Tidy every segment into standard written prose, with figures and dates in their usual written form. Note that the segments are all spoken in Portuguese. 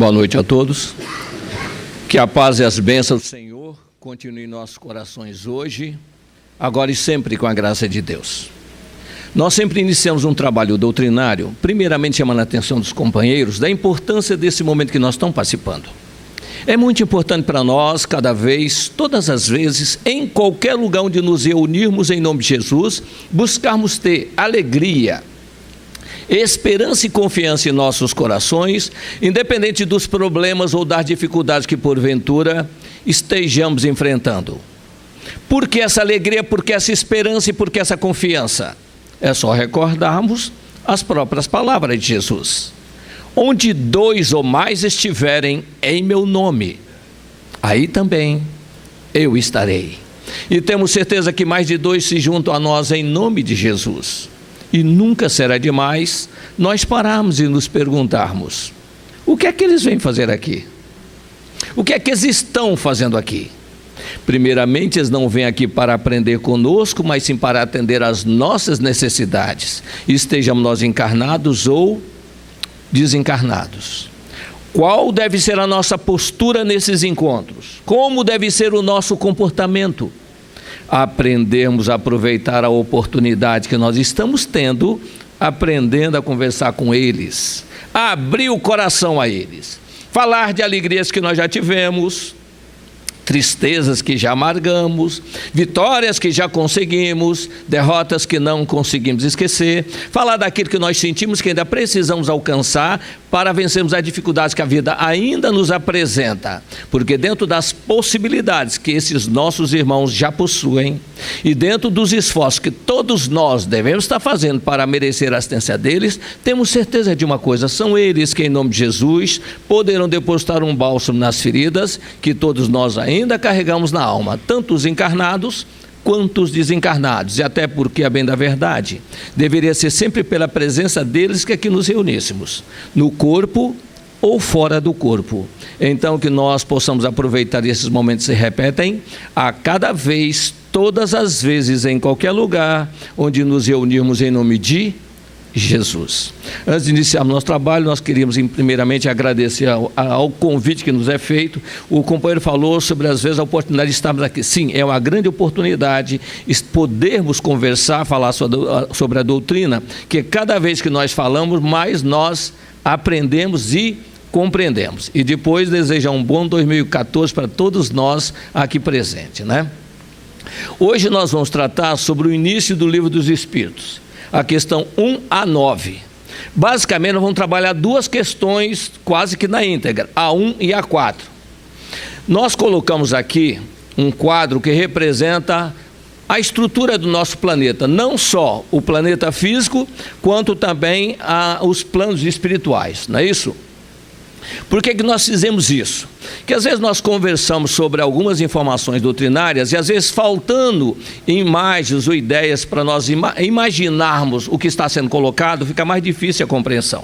Boa noite a todos. Que a paz e as bênçãos do Senhor continuem em nossos corações hoje, agora e sempre, com a graça de Deus. Nós sempre iniciamos um trabalho doutrinário, primeiramente chamando a atenção dos companheiros da importância desse momento que nós estamos participando. É muito importante para nós, cada vez, todas as vezes, em qualquer lugar onde nos reunirmos em nome de Jesus, buscarmos ter alegria, esperança e confiança em nossos corações, independente dos problemas ou das dificuldades que porventura estejamos enfrentando. Por que essa alegria, por que essa esperança e por que essa confiança? É só recordarmos as próprias palavras de Jesus. Onde dois ou mais estiverem em meu nome, aí também eu estarei. E temos certeza que mais de dois se juntam a nós em nome de Jesus. E nunca será demais nós pararmos e nos perguntarmos: o que é que eles vêm fazer aqui? O que é que eles estão fazendo aqui? Primeiramente, eles não vêm aqui para aprender conosco, mas sim para atender às nossas necessidades, estejamos nós encarnados ou desencarnados. Qual deve ser a nossa postura nesses encontros? Como deve ser o nosso comportamento? Aprendermos a aproveitar a oportunidade que nós estamos tendo, aprendendo a conversar com eles, a abrir o coração a eles, falar de alegrias que nós já tivemos, tristezas que já amargamos, vitórias que já conseguimos, derrotas que não conseguimos esquecer, falar daquilo que nós sentimos que ainda precisamos alcançar para vencermos as dificuldades que a vida ainda nos apresenta, porque dentro das possibilidades que esses nossos irmãos já possuem e dentro dos esforços que todos nós devemos estar fazendo para merecer a assistência deles, temos certeza de uma coisa: são eles que em nome de Jesus poderão depositar um bálsamo nas feridas que todos nós ainda carregamos na alma, tanto os encarnados quanto os desencarnados, e até porque, a bem da verdade, deveria ser sempre pela presença deles que aqui nos reuníssemos, no corpo ou fora do corpo. Então que nós possamos aproveitar esses momentos que se repetem a cada vez, todas as vezes, em qualquer lugar onde nos reunirmos em nome de Jesus. Antes de iniciarmos nosso trabalho, nós queríamos primeiramente agradecer ao convite que nos é feito. O companheiro falou sobre, às vezes, a oportunidade de estarmos aqui. Sim, é uma grande oportunidade podermos conversar, falar sobre a doutrina, que cada vez que nós falamos, mais nós aprendemos e compreendemos. E depois desejar um bom 2014 para todos nós aqui presentes, né? Hoje nós vamos tratar sobre o início do Livro dos Espíritos, a questão 1 a 9. Basicamente, nós vamos trabalhar duas questões quase que na íntegra, a 1 e a 4. Nós colocamos aqui um quadro que representa a estrutura do nosso planeta, não só o planeta físico, quanto também os planos espirituais, não é isso? Por que nós fizemos isso? Que às vezes nós conversamos sobre algumas informações doutrinárias e às vezes faltando imagens ou ideias para nós imaginarmos o que está sendo colocado, fica mais difícil a compreensão.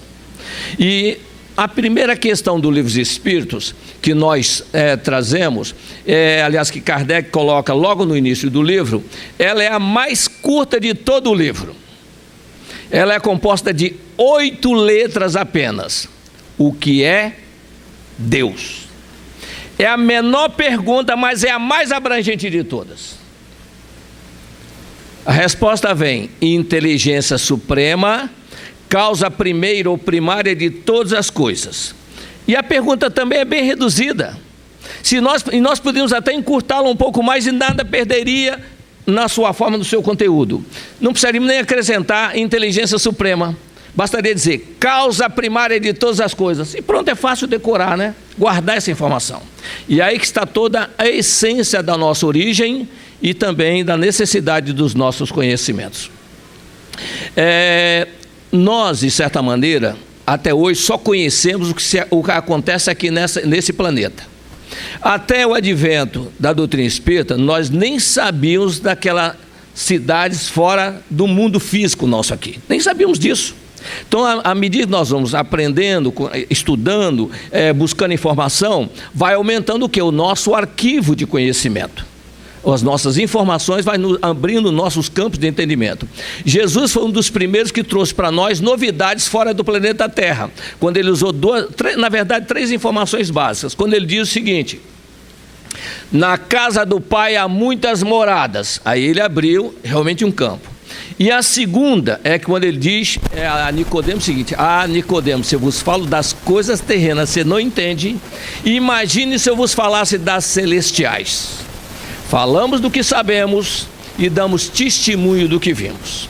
E a primeira questão do Livro dos Espíritos que nós trazemos, aliás, que Kardec coloca logo no início do livro, ela é a mais curta de todo o livro. Ela é composta de 8 letras apenas. O que é Deus? É a menor pergunta, mas é a mais abrangente de todas. A resposta vem: inteligência suprema, causa primeira ou primária de todas as coisas. E a pergunta também é bem reduzida. Nós podemos até encurtá-la um pouco mais e nada perderia na sua forma, no seu conteúdo. Não precisaríamos nem acrescentar inteligência suprema. Bastaria dizer, causa primária de todas as coisas. E pronto, é fácil decorar, né? Guardar essa informação. E aí que está toda a essência da nossa origem e também da necessidade dos nossos conhecimentos. Nós, de certa maneira, até hoje só conhecemos o que acontece aqui nesse planeta. Até o advento da doutrina espírita, nós nem sabíamos daquelas cidades fora do mundo físico nosso aqui. Nem sabíamos disso. Então, à medida que nós vamos aprendendo, estudando, buscando informação, vai aumentando o quê? O nosso arquivo de conhecimento. As nossas informações vai abrindo nossos campos de entendimento. Jesus foi um dos primeiros que trouxe para nós novidades fora do planeta Terra, quando ele usou três informações básicas. Quando ele diz o seguinte: na casa do Pai há muitas moradas. Aí ele abriu realmente um campo. E a segunda é que quando ele diz a Nicodemo o seguinte: Nicodemo, se eu vos falo das coisas terrenas, você não entende. Imagine se eu vos falasse das celestiais. Falamos do que sabemos e damos testemunho do que vimos.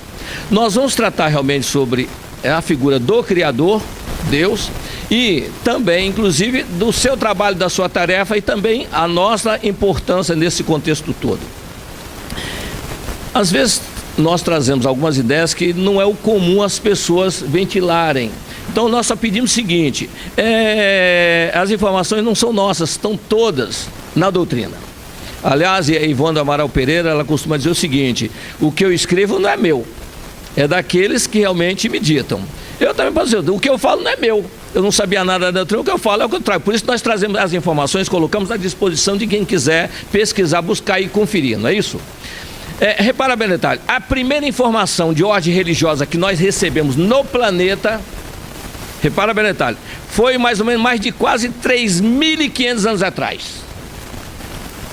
Nós vamos tratar realmente sobre a figura do Criador, Deus, e também, inclusive, do seu trabalho, da sua tarefa, e também a nossa importância nesse contexto todo. Às vezes nós trazemos algumas ideias que não é o comum as pessoas ventilarem. Então nós só pedimos o seguinte: as informações não são nossas, estão todas na doutrina. Aliás, a Ivone Amaral Pereira, ela costuma dizer o seguinte: o que eu escrevo não é meu, é daqueles que realmente me ditam. Eu também posso dizer, o que eu falo não é meu, eu não sabia nada da doutrina, o que eu falo é o que eu trago. Por isso nós trazemos as informações, colocamos à disposição de quem quiser pesquisar, buscar e conferir, não é isso? Repara bem, detalhe: a primeira informação de ordem religiosa que nós recebemos no planeta, repara bem, detalhe, foi mais ou menos mais de quase 3.500 anos atrás.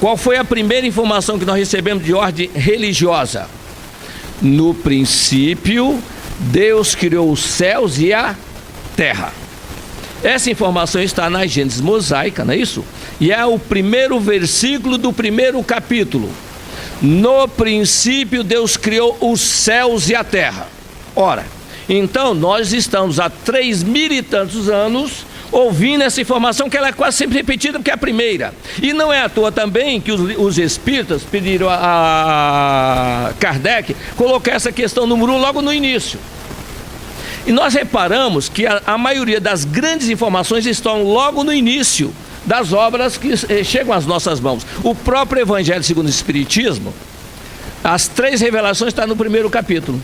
Qual foi a primeira informação que nós recebemos de ordem religiosa? No princípio, Deus criou os céus e a terra. Essa informação está na Gênesis mosaica, não é isso? E é o primeiro versículo do primeiro capítulo. No princípio, Deus criou os céus e a terra. Ora, então nós estamos há 3.000 e tantos anos ouvindo essa informação, que ela é quase sempre repetida, porque é a primeira. E não é à toa também que os espíritas pediram a Kardec colocar essa questão número 1 logo no início. E nós reparamos que a maioria das grandes informações estão logo no início das obras que chegam às nossas mãos. O próprio Evangelho segundo o Espiritismo, as 3 revelações estão no primeiro capítulo.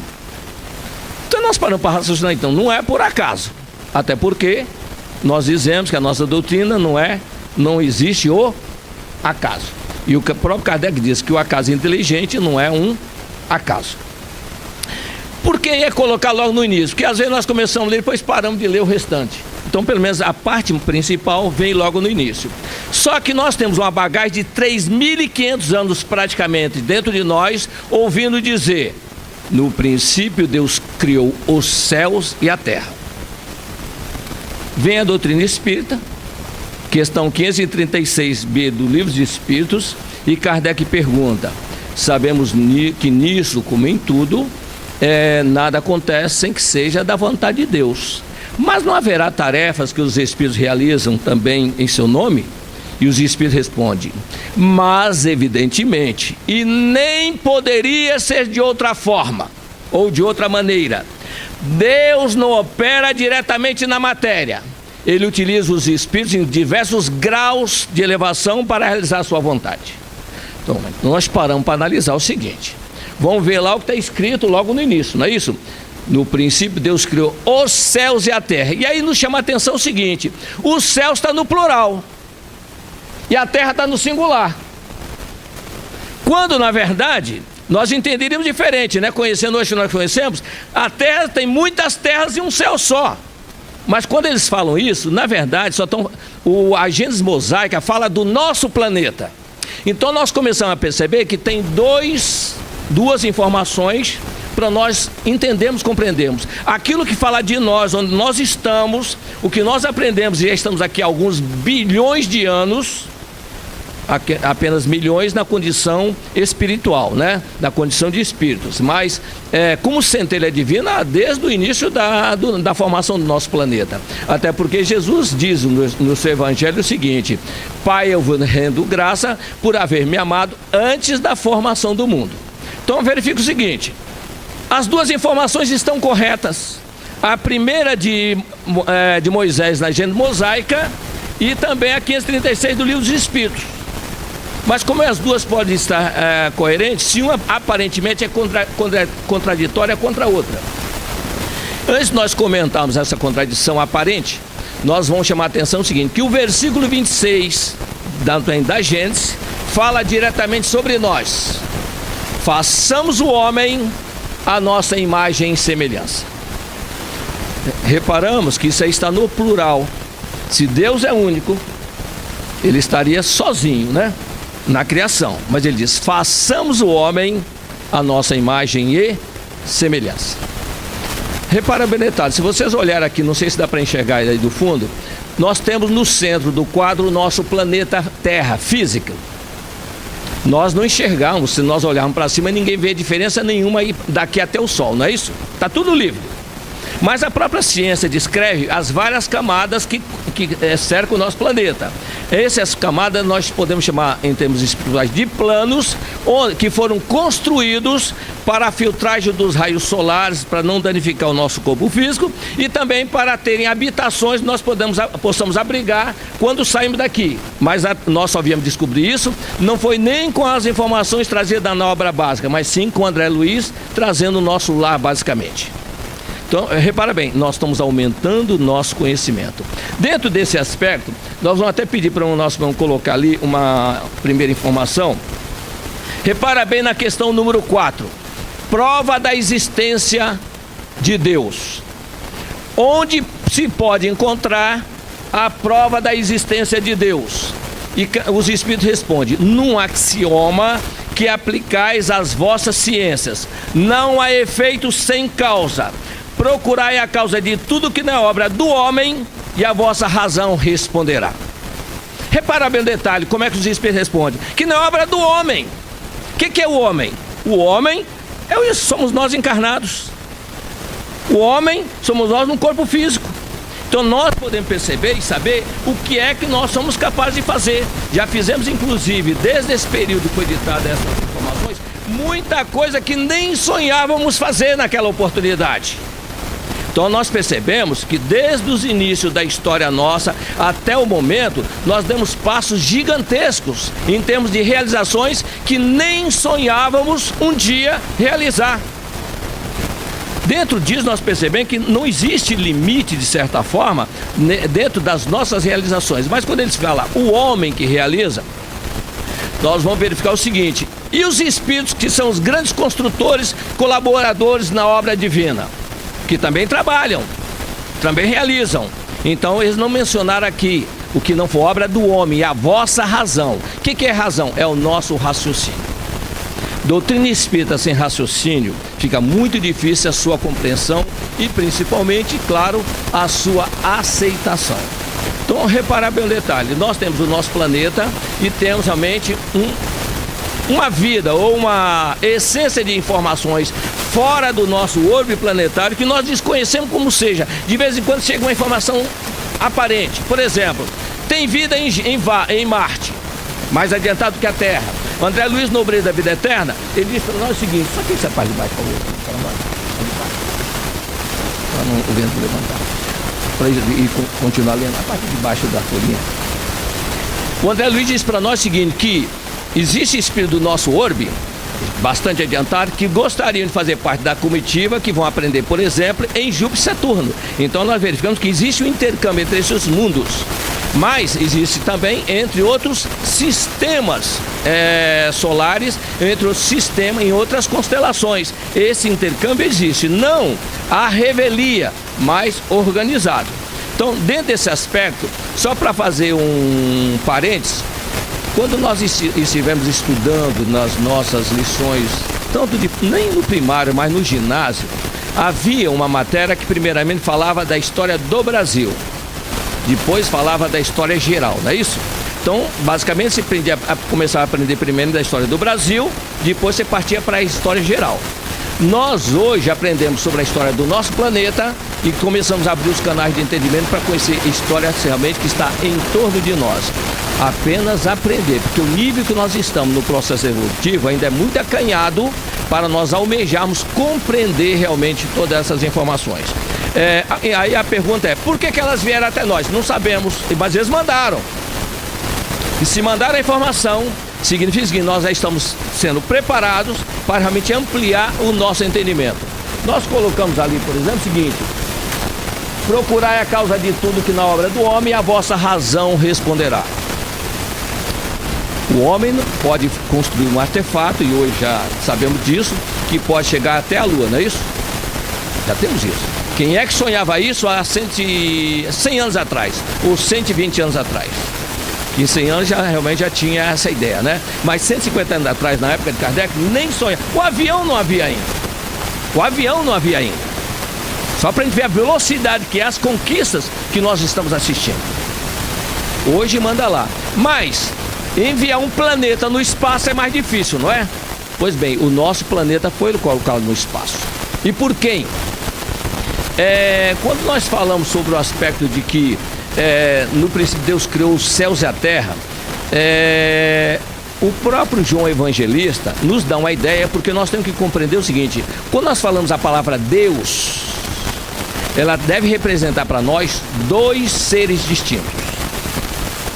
Então nós paramos para raciocinar, então, não é por acaso. Até porque nós dizemos que a nossa doutrina não existe o acaso. E o próprio Kardec diz que o acaso inteligente não é um acaso. Por que colocar logo no início? Porque às vezes nós começamos a ler e depois paramos de ler o restante. Então, pelo menos a parte principal vem logo no início. Só que nós temos uma bagagem de 3.500 anos praticamente dentro de nós, ouvindo dizer: no princípio Deus criou os céus e a terra. Vem a doutrina espírita, questão 536b do Livro dos Espíritos, e Kardec pergunta: sabemos que nisso, como em tudo, nada acontece sem que seja da vontade de Deus. Mas não haverá tarefas que os espíritos realizam também em seu nome? E os espíritos respondem: mas evidentemente, e nem poderia ser de outra forma, ou de outra maneira. Deus não opera diretamente na matéria. Ele utiliza os espíritos em diversos graus de elevação para realizar a sua vontade. Então, nós paramos para analisar o seguinte. Vamos ver lá o que está escrito logo no início, não é isso? No princípio, Deus criou os céus e a terra. E aí nos chama a atenção o seguinte: os céus está no plural e a terra está no singular. Quando, na verdade, nós entenderíamos diferente, né? Conhecendo hoje que nós conhecemos, a terra tem muitas terras e um céu só. Mas quando eles falam isso, na verdade, a Gênesis mosaica fala do nosso planeta. Então nós começamos a perceber que tem duas informações para nós entendermos, compreendermos. Aquilo que fala de nós, onde nós estamos, o que nós aprendemos, e já estamos aqui há alguns bilhões de anos, apenas milhões na condição espiritual, né? Na condição de espíritos. Mas como centelha divina desde o início da formação do nosso planeta. Até porque Jesus diz no seu evangelho o seguinte: Pai, eu vos rendo graça por haver me amado antes da formação do mundo. Então verifica o seguinte: as duas informações estão corretas. A primeira de Moisés na Gênesis mosaica e também a 536 do Livro dos Espíritos. Mas como as duas podem estar coerentes, se uma aparentemente é contraditória contra a outra. Antes de nós comentarmos essa contradição aparente, nós vamos chamar a atenção o seguinte: que o versículo 26 da Gênesis fala diretamente sobre nós. Façamos o homem a nossa imagem e semelhança. Reparamos que isso aí está no plural. Se Deus é único, ele estaria sozinho, né? Na criação. Mas ele diz: façamos o homem a nossa imagem e semelhança. Repara bem detalhe, se vocês olharem aqui, não sei se dá para enxergar aí do fundo, nós temos no centro do quadro o nosso planeta Terra, física. Nós não enxergamos, se nós olharmos para cima, ninguém vê diferença nenhuma aí daqui até o Sol, não é isso? Está tudo livre. Mas a própria ciência descreve as várias camadas que cercam o nosso planeta. Essas camadas nós podemos chamar, em termos espirituais, de planos, que foram construídos para a filtragem dos raios solares, para não danificar o nosso corpo físico, e também para terem habitações que nós possamos abrigar quando saímos daqui. Mas nós só viemos descobrir isso, não foi nem com as informações trazidas na obra básica, mas sim com o André Luiz trazendo o nosso lar basicamente. Então, repara bem, nós estamos aumentando o nosso conhecimento. Dentro desse aspecto, nós vamos até pedir para o nosso irmão colocar ali uma primeira informação. Repara bem na questão número 4. Prova da existência de Deus. Onde se pode encontrar a prova da existência de Deus? E os Espíritos respondem: num axioma que aplicais às vossas ciências. Não há efeito sem causa. Procurai a causa de tudo que não é obra do homem, e a vossa razão responderá. Repara bem o detalhe, como é que os Espíritos respondem? Que não é obra do homem. O que é o homem? O homem somos nós encarnados. O homem somos nós num corpo físico. Então nós podemos perceber e saber o que é que nós somos capazes de fazer. Já fizemos, inclusive, desde esse período que foi ditada essas informações, muita coisa que nem sonhávamos fazer naquela oportunidade. Então nós percebemos que desde os inícios da história nossa até o momento, nós demos passos gigantescos em termos de realizações que nem sonhávamos um dia realizar. Dentro disso nós percebemos que não existe limite, de certa forma, dentro das nossas realizações. Mas quando eles falam o homem que realiza, nós vamos verificar o seguinte: e os espíritos que são os grandes construtores, colaboradores na obra divina, que também trabalham, também realizam. Então eles não mencionaram aqui o que não for obra do homem, é a vossa razão. O que é razão? É o nosso raciocínio. Doutrina espírita sem raciocínio, fica muito difícil a sua compreensão e principalmente, claro, a sua aceitação. Então, reparar bem o detalhe, nós temos o nosso planeta e temos realmente uma vida ou uma essência de informações fora do nosso orbe planetário que nós desconhecemos como seja. De vez em quando chega uma informação aparente. Por exemplo, tem vida em Marte, mais adiantado que a Terra. O André Luiz Nobre da Vida Eterna, ele disse para nós o seguinte: só que essa parte de baixo, por favor, para não o vento levantar, para ele continuar lendo a parte de baixo da folhinha. O André Luiz disse para nós o seguinte, que existe espírito do nosso orbe, bastante adiantado, que gostariam de fazer parte da comitiva, que vão aprender, por exemplo, em Júpiter e Saturno. Então nós verificamos que existe um intercâmbio entre esses mundos, mas existe também entre outros sistemas solares, entre os sistemas em outras constelações. Esse intercâmbio existe, não a revelia, mas organizado. Então, dentro desse aspecto, só para fazer um parênteses, quando nós estivemos estudando nas nossas lições, tanto nem no primário, mas no ginásio, havia uma matéria que primeiramente falava da história do Brasil, depois falava da história geral, não é isso? Então, basicamente, você começava a aprender primeiro da história do Brasil, depois você partia para a história geral. Nós hoje aprendemos sobre a história do nosso planeta e começamos a abrir os canais de entendimento para conhecer a história realmente que está em torno de nós. Apenas aprender, porque o nível que nós estamos no processo evolutivo ainda é muito acanhado para nós almejarmos compreender realmente todas essas informações. Aí a pergunta é, por que elas vieram até nós? Não sabemos, mas eles mandaram. E se mandaram a informação, significa que nós já estamos sendo preparados para realmente ampliar o nosso entendimento. Nós colocamos ali, por exemplo, o seguinte: procurai a causa de tudo que na obra do homem, a vossa razão responderá. O homem pode construir um artefato, e hoje já sabemos disso, que pode chegar até a Lua, não é isso? Já temos isso. Quem é que sonhava isso há 100 anos atrás, ou 120 anos atrás? Que em 100 anos realmente já tinha essa ideia, né? Mas 150 anos atrás, na época de Kardec, nem sonhava. O avião não havia ainda. Só para a gente ver a velocidade que é as conquistas que nós estamos assistindo. Hoje manda lá. Mas enviar um planeta no espaço é mais difícil, não é? Pois bem, o nosso planeta foi colocado no espaço. E por quem? Quando nós falamos sobre o aspecto de que no princípio Deus criou os céus e a terra, o próprio João Evangelista nos dá uma ideia, porque nós temos que compreender o seguinte: quando nós falamos a palavra Deus, ela deve representar para nós dois seres distintos.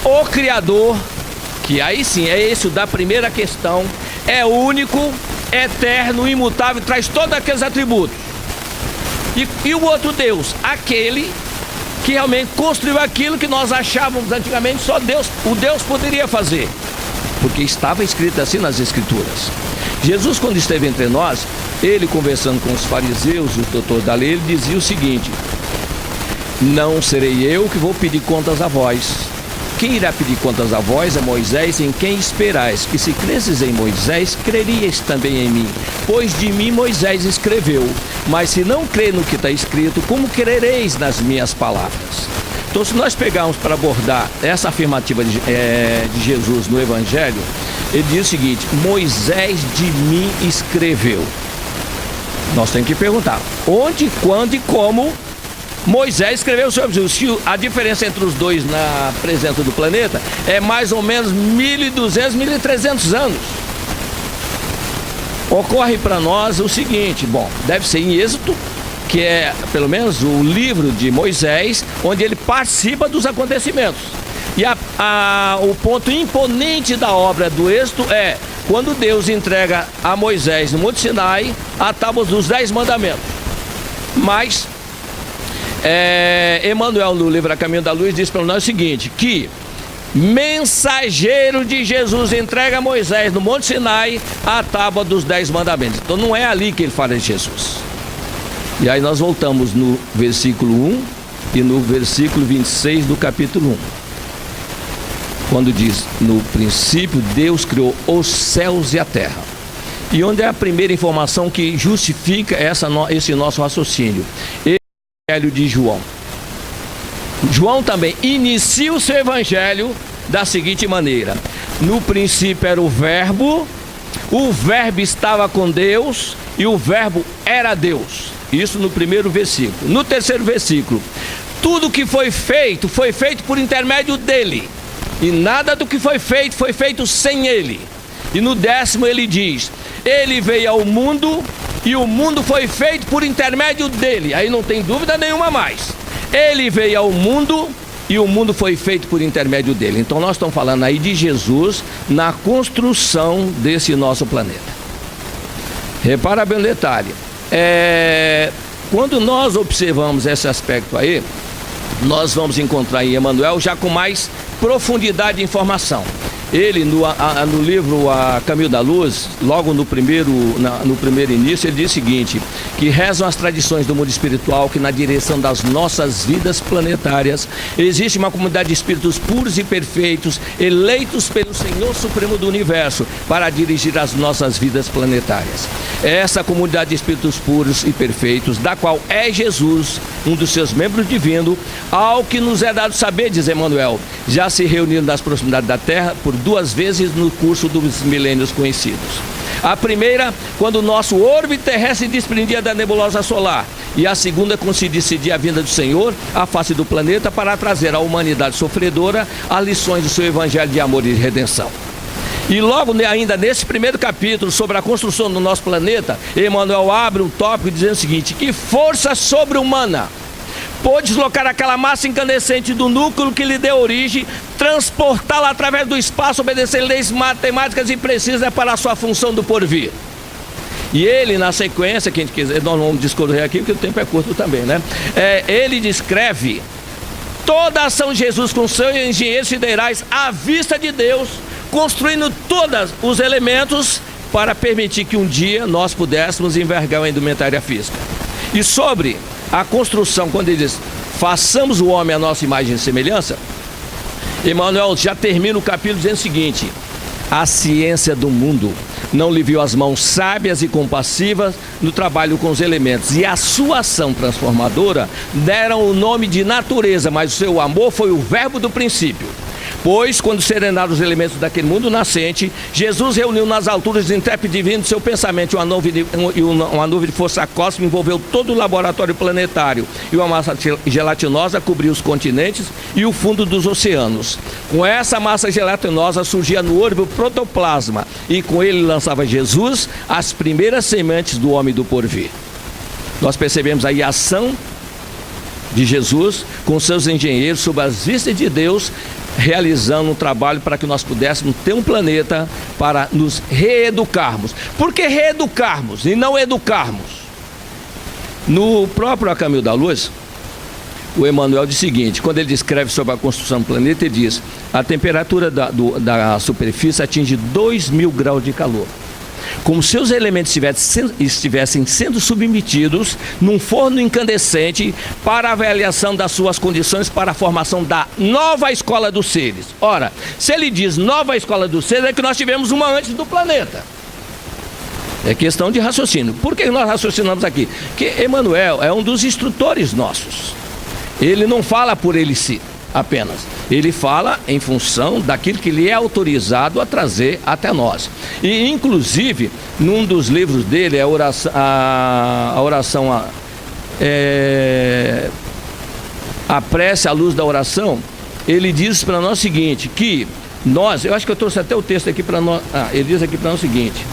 O Criador, que aí sim é esse o da primeira questão, é único, eterno, imutável, traz todos aqueles atributos. E o outro Deus, aquele que realmente construiu aquilo que nós achávamos antigamente só Deus, o Deus poderia fazer, porque estava escrito assim nas Escrituras. Jesus, quando esteve entre nós, ele conversando com os fariseus, os doutores da lei, ele dizia o seguinte: não serei eu que vou pedir contas a vós. Quem irá pedir contas a vós é Moisés, em quem esperais, que se cresces em Moisés, crerias também em mim, pois de mim Moisés escreveu. Mas se não crer no que está escrito, como crereis nas minhas palavras? Então, se nós pegarmos para abordar essa afirmativa de Jesus no Evangelho, ele diz o seguinte: Moisés de mim escreveu. Nós temos que perguntar onde, quando e como Moisés escreveu sobre Jesus. A diferença entre os dois na presença do planeta é mais ou menos 1.200, 1.300 anos. Ocorre para nós o seguinte: bom, deve ser em Êxodo, que é pelo menos o livro de Moisés, onde ele participa dos acontecimentos. E o ponto imponente da obra do Êxodo é quando Deus entrega a Moisés no Monte Sinai a tábua dos 10 mandamentos. Mas Emmanuel, no livro A Caminho da Luz, diz para nós o seguinte: que mensageiro de Jesus entrega a Moisés no Monte Sinai a tábua dos 10 mandamentos. Então não é ali que ele fala de Jesus. E aí nós voltamos no versículo 1 e no versículo 26 do capítulo 1, quando diz: no princípio Deus criou os céus e a terra. E onde é a primeira informação que justifica esse nosso raciocínio? Evangelho de João. João também inicia o seu evangelho da seguinte maneira: no princípio era o verbo estava com Deus e o verbo era Deus. Isso no primeiro versículo. No terceiro versículo: tudo que foi feito por intermédio dele, e nada do que foi feito sem ele. E no 10º ele diz: ele veio ao mundo e o mundo foi feito por intermédio dele. Aí não tem dúvida nenhuma mais. Ele veio ao mundo e o mundo foi feito por intermédio dele. Então nós estamos falando aí de Jesus na construção desse nosso planeta. Repara bem o detalhe. Quando nós observamos esse aspecto aí, nós vamos encontrar em Emmanuel já com mais profundidade de informação. Ele, no livro A Caminho da Luz, logo no primeiro início, ele diz o seguinte: que rezam as tradições do mundo espiritual que na direção das nossas vidas planetárias existe uma comunidade de espíritos puros e perfeitos, eleitos pelo Senhor Supremo do Universo para dirigir as nossas vidas planetárias. Essa comunidade de espíritos puros e perfeitos, da qual é Jesus, um dos seus membros divinos, ao que nos é dado saber, diz Emmanuel, já se reuniram nas proximidades da Terra por 2 vezes no curso dos milênios conhecidos. A primeira, quando o nosso orbe terrestre se desprendia da nebulosa solar, e a segunda, quando se decidia a vinda do Senhor à face do planeta para trazer à humanidade sofredora as lições do seu evangelho de amor e de redenção. E logo ainda nesse primeiro capítulo sobre a construção do nosso planeta, Emmanuel abre um tópico dizendo o seguinte: que força sobre-humana pôde deslocar aquela massa incandescente do núcleo que lhe deu origem, transportá-la através do espaço, obedecendo leis matemáticas e precisas para a sua função do porvir. E ele, na sequência, que a gente quiser, nós não vamos discorrer aqui porque o tempo é curto também, né? Ele descreve toda a ação de Jesus com seus engenheiros siderais à vista de Deus, construindo todos os elementos para permitir que um dia nós pudéssemos envergar a indumentária física. E sobre a construção, quando ele diz, façamos o homem à nossa imagem e semelhança, Emmanuel já termina o capítulo dizendo o seguinte: a ciência do mundo não lhe viu as mãos sábias e compassivas no trabalho com os elementos, e a sua ação transformadora deram o nome de natureza, mas o seu amor foi o verbo do princípio. Pois, quando serenaram os elementos daquele mundo nascente, Jesus reuniu nas alturas intrépido divino seu pensamento, uma nuvem de força cósmica envolveu todo o laboratório planetário, e uma massa gelatinosa cobriu os continentes e o fundo dos oceanos. Com essa massa gelatinosa surgia no orbe o protoplasma, e com ele lançava Jesus as primeiras sementes do homem do porvir. Nós percebemos aí a ação de Jesus com seus engenheiros sob as vistas de Deus, realizando um trabalho para que nós pudéssemos ter um planeta para nos reeducarmos. Por que reeducarmos e não educarmos? No próprio A Caminho da Luz, o Emmanuel diz o seguinte, quando ele descreve sobre a construção do planeta, ele diz: a temperatura da superfície atinge 2000 graus de calor. Como se os elementos estivessem sendo submetidos num forno incandescente para avaliação das suas condições para a formação da nova escola dos seres. Ora, se ele diz nova escola dos seres, é que nós tivemos uma antes do planeta. É questão de raciocínio. Por que nós raciocinamos aqui? Porque Emmanuel é um dos instrutores nossos. Ele não fala por ele si apenas. Ele fala em função daquilo que lhe é autorizado a trazer até nós. E, inclusive, num dos livros dele, a prece à luz da oração, ele diz para nós o seguinte, que nós, eu acho que eu trouxe até o texto aqui para nós, ele diz aqui para nós o seguinte: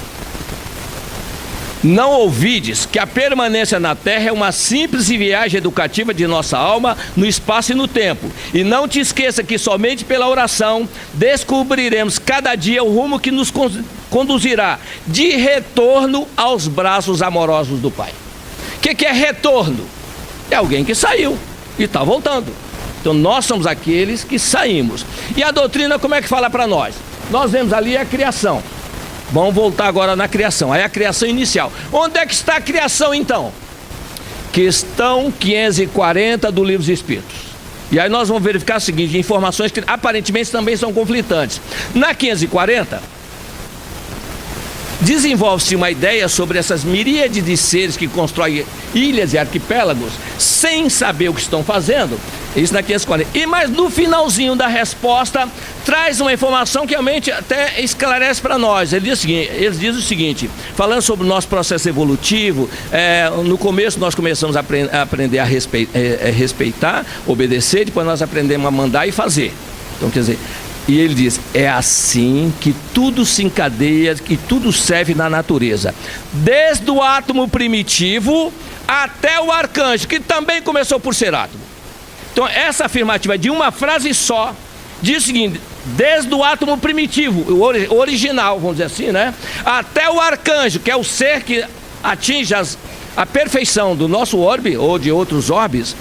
não ouvides que a permanência na terra é uma simples viagem educativa de nossa alma no espaço e no tempo. E não te esqueça que somente pela oração descobriremos cada dia o rumo que nos conduzirá de retorno aos braços amorosos do Pai. O que é retorno? É alguém que saiu e está voltando. Então nós somos aqueles que saímos. E a doutrina como é que fala para nós? Nós vemos ali a criação. Vamos voltar agora na criação. Aí a criação inicial. Onde é que está a criação então? Questão 540 do Livro dos Espíritos. E aí nós vamos verificar o seguinte, informações que aparentemente também são conflitantes. Na 540, desenvolve-se uma ideia sobre essas miríades de seres que constroem ilhas e arquipélagos sem saber o que estão fazendo. Isso na 540. E mas no finalzinho da resposta traz uma informação que realmente até esclarece para nós. Eles dizem o seguinte, falando sobre o nosso processo evolutivo, no começo nós começamos a aprender a respeitar, obedecer, depois nós aprendemos a mandar e fazer. Então quer dizer, e ele diz, é assim que tudo se encadeia, que tudo serve na natureza. Desde o átomo primitivo até o arcanjo, que também começou por ser átomo. Então essa afirmativa de uma frase só diz o seguinte, desde o átomo primitivo, o original, vamos dizer assim, né? Até o arcanjo, que é o ser que atinge a perfeição do nosso orbe, ou de outros orbes,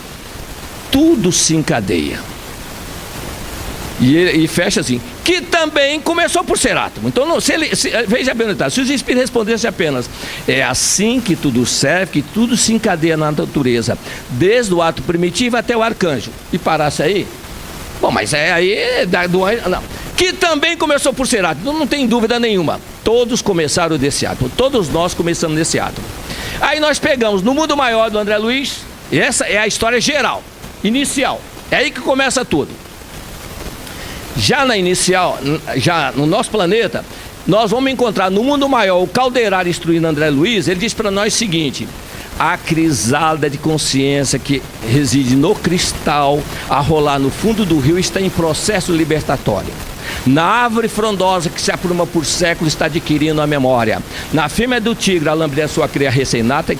tudo se encadeia. E fecha assim, que também começou por ser átomo. Então, veja bem, se os espíritos respondessem apenas, é assim que tudo serve, que tudo se encadeia na natureza, desde o átomo primitivo até o arcanjo, e parasse aí, bom, mas não. Que também começou por ser átomo, não tem dúvida nenhuma, todos começaram desse átomo, todos nós começamos desse átomo. Aí nós pegamos no mundo maior do André Luiz, e essa é a história geral, inicial, é aí que começa tudo. Já na inicial, já no nosso planeta, nós vamos encontrar no mundo maior o Calderaro instruindo André Luiz. Ele diz para nós o seguinte: a crisálida de consciência que reside no cristal a rolar no fundo do rio está em processo libertatório. Na árvore frondosa que se apruma por séculos está adquirindo a memória. Na fêmea do tigre, a lambida sua cria recém-nata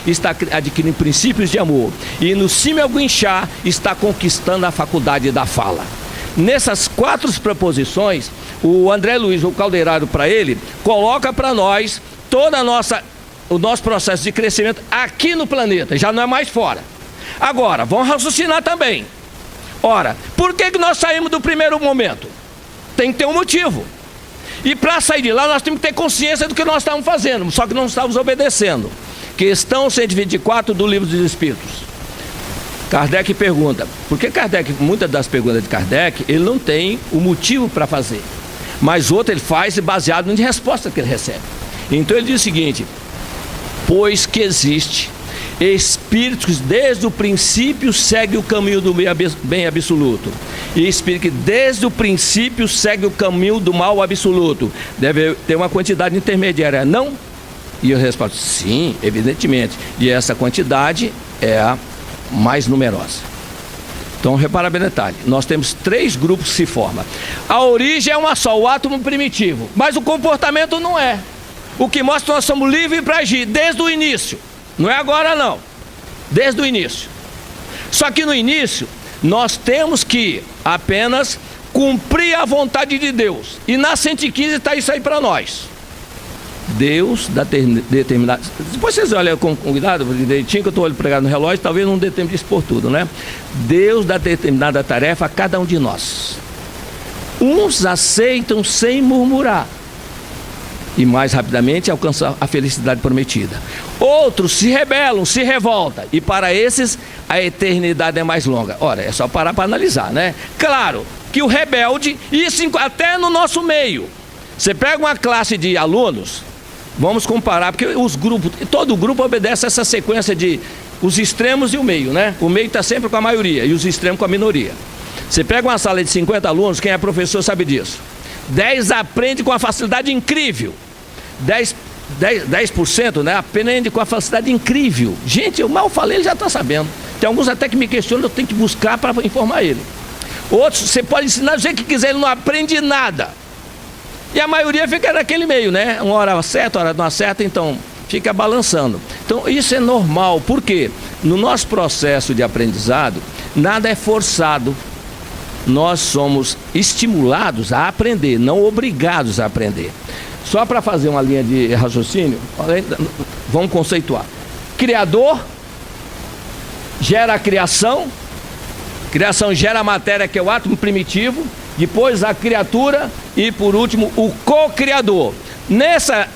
está adquirindo princípios de amor. E no símil guinchá está conquistando a faculdade da fala. Nessas 4 proposições, o André Luiz, o Calderaro, para ele, coloca para nós o nosso processo de crescimento aqui no planeta, já não é mais fora. Agora, vamos raciocinar também. Ora, por que nós saímos do primeiro momento? tem que ter um motivo. E para sair de lá, nós temos que ter consciência do que nós estamos fazendo, só que não estamos obedecendo. Questão 124 do Livro dos Espíritos. Kardec pergunta, porque Kardec, muitas das perguntas de Kardec, ele não tem o motivo para fazer, mas outro ele faz baseado em resposta que ele recebe. Então ele diz o seguinte: pois que existe espíritos que desde o princípio segue o caminho do bem absoluto, e espírito que desde o princípio segue o caminho do mal absoluto, deve ter uma quantidade intermediária, não? E eu respondo, sim, evidentemente, e essa quantidade é a mais numerosa. Então repara bem o detalhe, nós temos 3 grupos que se formam. A origem é uma só, o átomo primitivo, mas o comportamento não é. O que mostra que nós somos livres para agir desde o início, não é agora não, desde o início. Só que no início nós temos que apenas cumprir a vontade de Deus, e na 115 está isso aí para nós. Deus dá determinado. Depois vocês olham com cuidado, direitinho, que eu estou olhando pregado no relógio, talvez não dê tempo de expor tudo, né? Deus dá determinada tarefa a cada um de nós. Uns aceitam sem murmurar, e mais rapidamente alcançam a felicidade prometida. Outros se rebelam, se revoltam, e para esses a eternidade é mais longa. Ora, é só parar para analisar, né? Claro que o rebelde, isso até no nosso meio. Você pega uma classe de alunos, vamos comparar, porque os grupos, todo grupo obedece a essa sequência de os extremos e o meio, né? O meio está sempre com a maioria e os extremos com a minoria. Você pega uma sala de 50 alunos, quem é professor sabe disso. 10 aprende com uma facilidade incrível. 10%, né? Aprende com a facilidade incrível. Gente, eu mal falei, ele já está sabendo. Tem alguns até que me questionam, eu tenho que buscar para informar ele. Outros, você pode ensinar do jeito que quiser, ele não aprende nada. E a maioria fica naquele meio, né? Uma hora acerta, uma hora não acerta, então fica balançando. Então isso é normal, porque no nosso processo de aprendizado, nada é forçado. Nós somos estimulados a aprender, não obrigados a aprender. Só para fazer uma linha de raciocínio, vamos conceituar. Criador gera a criação, criação gera a matéria, que é o átomo primitivo, depois a criatura e por último o co-criador. Nessa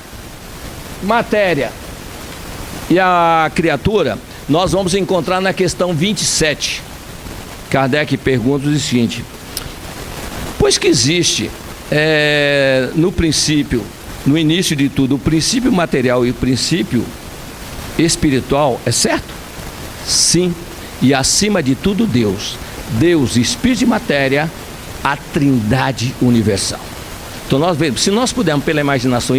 matéria e a criatura, nós vamos encontrar na questão 27. Kardec pergunta o seguinte: pois que existe no princípio, no início de tudo, o princípio material e o princípio espiritual, é certo? Sim, e acima de tudo Deus, espírito e matéria, a trindade universal. Então nós vemos, se nós pudermos pela imaginação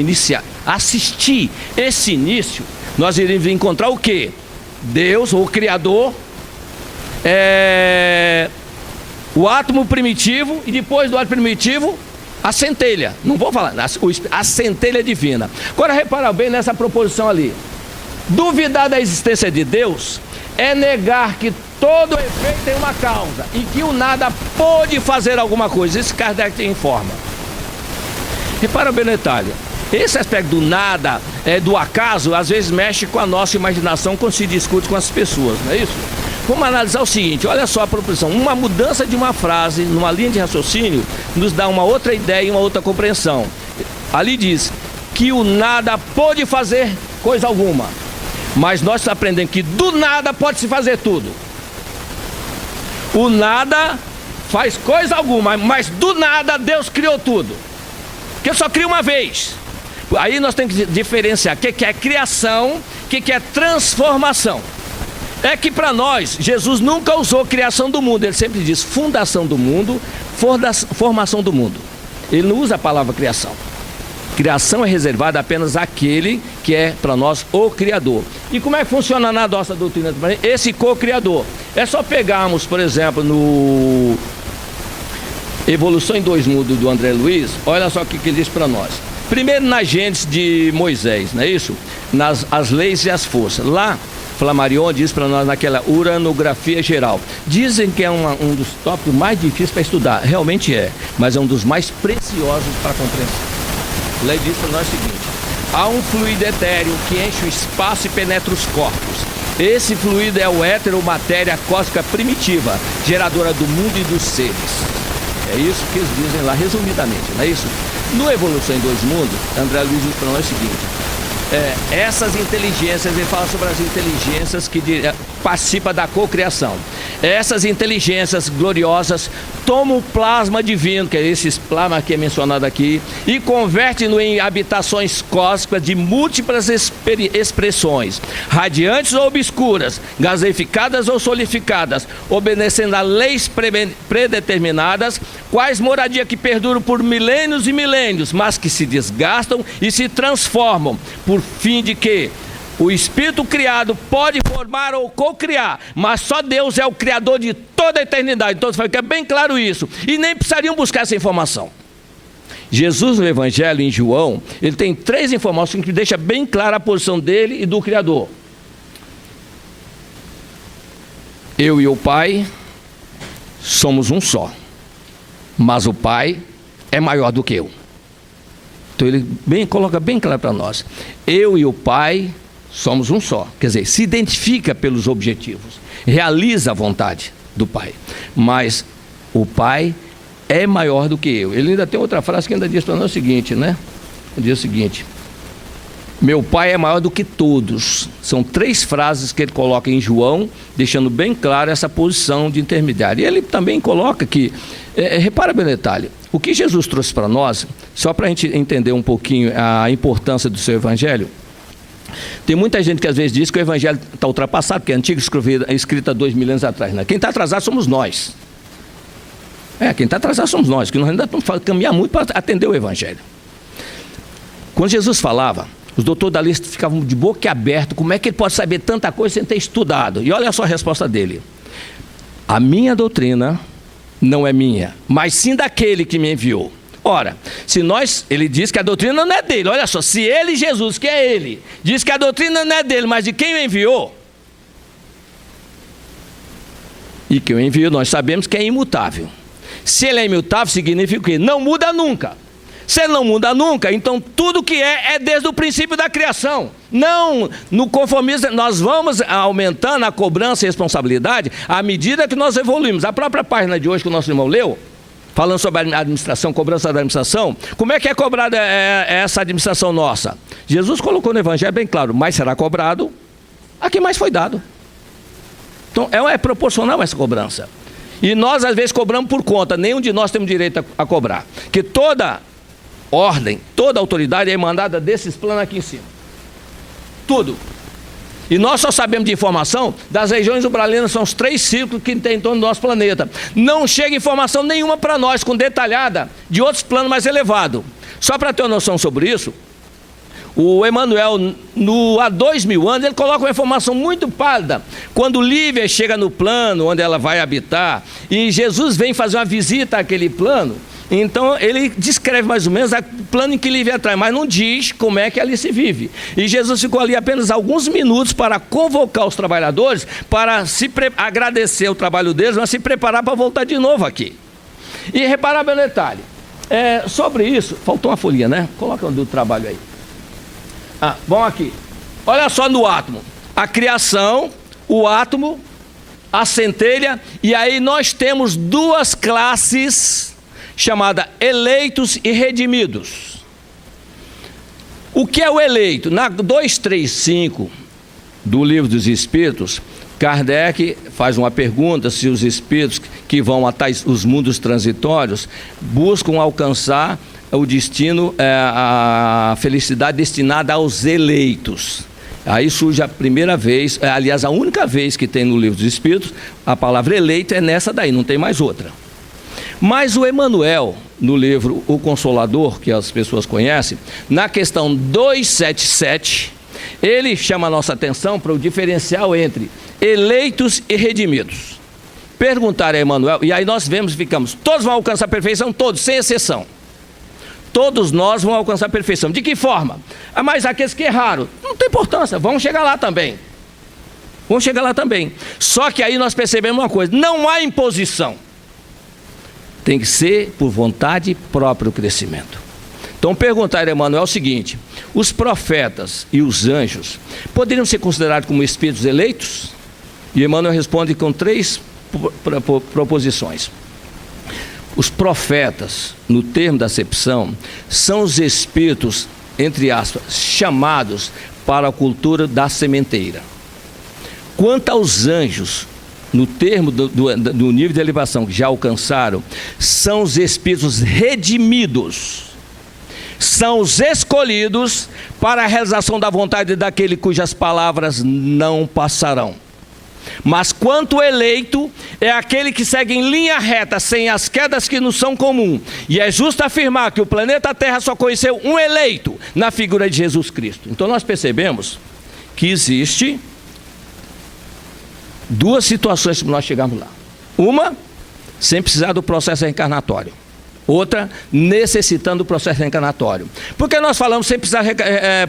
assistir esse início, nós iremos encontrar o quê? Deus, ou o Criador, o átomo primitivo, e depois do átomo primitivo, a centelha. Não vou falar, a centelha divina. Agora repara bem nessa proposição ali. Duvidar da existência de Deus é negar que todo efeito tem uma causa e que o nada pode fazer alguma coisa. Isso Kardec informa. Repara bem no detalhe. Esse aspecto do nada, do acaso, às vezes mexe com a nossa imaginação quando se discute com as pessoas, não é isso? Vamos analisar o seguinte, olha só a proposição. Uma mudança de uma frase, numa linha de raciocínio, nos dá uma outra ideia e uma outra compreensão. Ali diz que o nada pode fazer coisa alguma, mas nós aprendemos que do nada pode se fazer tudo. O nada faz coisa alguma, mas do nada Deus criou tudo. Porque só cria uma vez. Aí nós temos que diferenciar o que é criação, o que é transformação. É que para nós, Jesus nunca usou criação do mundo, ele sempre diz fundação do mundo, formação do mundo. Ele não usa a palavra criação. Criação é reservada apenas àquele que é para nós o Criador. E como é que funciona na nossa doutrina? Esse co-criador. É só pegarmos, por exemplo, no Evolução em Dois Mundos do André Luiz, olha só o que ele diz para nós. Primeiro na Gênesis de Moisés, não é isso? As leis e as forças. Lá, Flammarion diz para nós naquela uranografia geral. Dizem que é um dos tópicos mais difíceis para estudar. Realmente é, mas é um dos mais preciosos para a compreensão. Ele diz para nós o seguinte: há um fluido etéreo que enche o espaço e penetra os corpos. Esse fluido é o éter ou matéria cósmica primitiva, geradora do mundo e dos seres. É isso que eles dizem lá, resumidamente, não é isso? No Evolução em Dois Mundos, André Luiz diz para nós o seguinte: essas inteligências, ele fala sobre as inteligências que participam da cocriação. Essas inteligências gloriosas tomam o plasma divino, que é esse plasma que é mencionado aqui, e convertem-no em habitações cósmicas de múltiplas expressões, radiantes ou obscuras, gaseificadas ou solidificadas, obedecendo a leis predeterminadas, quais moradia que perduram por milênios e milênios, mas que se desgastam e se transformam, por fim de que o espírito criado pode formar ou co-criar, mas só Deus é o criador de toda a eternidade. Então fica bem claro isso, e nem precisariam buscar essa informação. Jesus no Evangelho, em João, ele tem 3 informações que deixam bem clara a posição dele e do Criador. Eu e o Pai somos um só, mas o Pai é maior do que eu. Então ele coloca bem claro para nós: eu e o Pai somos um só. Quer dizer, se identifica pelos objetivos, realiza a vontade do Pai, mas o Pai é maior do que eu. Ele ainda tem outra frase que ainda diz para nós o seguinte, né? Ele diz o seguinte: meu Pai é maior do que todos. São 3 frases que ele coloca em João, deixando bem claro essa posição de intermediário. E ele também coloca que, repara bem o detalhe, o que Jesus trouxe para nós, só para a gente entender um pouquinho a importância do seu Evangelho. Tem muita gente que às vezes diz que o Evangelho está ultrapassado, porque é antigo, escrito há 2000 anos atrás, né? Quem está atrasado somos nós. Quem está atrasado somos nós, que nós ainda estamos caminhar muito para atender o Evangelho. Quando Jesus falava, os doutores da lista ficavam de boca aberta: como é que ele pode saber tanta coisa sem ter estudado? E olha só a resposta dele: a minha doutrina não é minha, mas sim daquele que me enviou. Ora, ele diz que a doutrina não é dele. Olha só, se ele, Jesus, que é ele, diz que a doutrina não é dele, mas de quem o enviou, e quem o enviou nós sabemos que é imutável. Se ele é imutável, significa o quê? Não muda nunca. Se ele não muda nunca, então tudo que é desde o princípio da criação. Não, no conformismo, nós vamos aumentando a cobrança e responsabilidade à medida que nós evoluímos. A própria página de hoje que o nosso irmão leu, falando sobre a administração, cobrança da administração, como é que é cobrada essa administração nossa? Jesus colocou no Evangelho bem claro: mais será cobrado a quem mais foi dado. Então é proporcional essa cobrança. E nós às vezes cobramos por conta, nenhum de nós temos direito a cobrar. Que toda ordem, toda autoridade é emanada desses planos aqui em cima. Tudo. E nós só sabemos de informação das regiões umbralinas, são os 3 círculos que tem em torno do nosso planeta. Não chega informação nenhuma para nós, com detalhada, de outros planos mais elevados. Só para ter uma noção sobre isso, o Emmanuel, há 2000 anos, ele coloca uma informação muito pálida. Quando Lívia chega no plano onde ela vai habitar, e Jesus vem fazer uma visita àquele plano, então ele descreve mais ou menos o plano em que Lívia traz, mas não diz como é que ali se vive. E Jesus ficou ali apenas alguns minutos para convocar os trabalhadores, para agradecer o trabalho deles, mas se preparar para voltar de novo aqui. E reparar bem o detalhe, sobre isso, faltou uma folhinha, né? Coloca do trabalho aí. Vamos aqui. Olha só no átomo. A criação, o átomo, a centelha, e aí nós temos 2 classes chamadas eleitos e redimidos. O que é o eleito? Na 235 do Livro dos Espíritos, Kardec faz uma pergunta: se os espíritos que vão até os mundos transitórios buscam alcançar o destino, a felicidade destinada aos eleitos. Aí surge a primeira vez, aliás, a única vez que tem no Livro dos Espíritos, a palavra eleito é nessa daí, não tem mais outra. Mas o Emmanuel, no livro O Consolador, que as pessoas conhecem, na questão 277, ele chama a nossa atenção para o diferencial entre eleitos e redimidos. Perguntar a Emmanuel, e aí nós ficamos, todos vão alcançar a perfeição, todos, sem exceção. Todos nós vamos alcançar a perfeição. De que forma? Mas aqueles que erraram, não tem importância, vão chegar lá também. Vão chegar lá também. Só que aí nós percebemos uma coisa: não há imposição. Tem que ser por vontade própria o crescimento. Então perguntar a Emmanuel o seguinte: os profetas e os anjos poderiam ser considerados como espíritos eleitos? E Emmanuel responde com 3 proposições. Os profetas, no termo da acepção, são os espíritos, entre aspas, chamados para a cultura da sementeira. Quanto aos anjos, no termo do nível de elevação que já alcançaram, são os espíritos redimidos, são os escolhidos para a realização da vontade daquele cujas palavras não passarão. Mas quanto eleito, é aquele que segue em linha reta, sem as quedas que nos são comuns. E é justo afirmar que o planeta Terra só conheceu um eleito na figura de Jesus Cristo. Então nós percebemos que existe duas situações para nós chegarmos lá. Uma, sem precisar do processo reencarnatório. Outra, necessitando do processo reencarnatório. Por que nós falamos sem precisar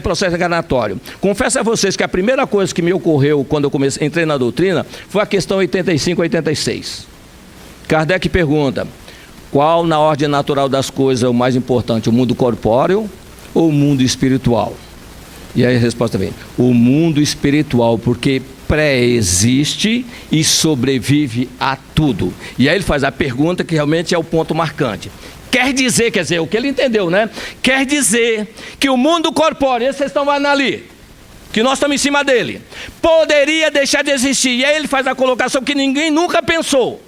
processo reencarnatório? Confesso a vocês que a primeira coisa que me ocorreu quando eu entrei na doutrina foi a questão 85 a 86. Kardec pergunta: qual na ordem natural das coisas é o mais importante, o mundo corpóreo ou o mundo espiritual? E aí a resposta vem: o mundo espiritual, porque pré-existe e sobrevive a tudo. E aí ele faz a pergunta que realmente é o ponto marcante. Quer dizer, o que ele entendeu, né? Quer dizer que o mundo corpóreo, esse vocês estão vendo ali, que nós estamos em cima dele, poderia deixar de existir. E aí ele faz a colocação que ninguém nunca pensou.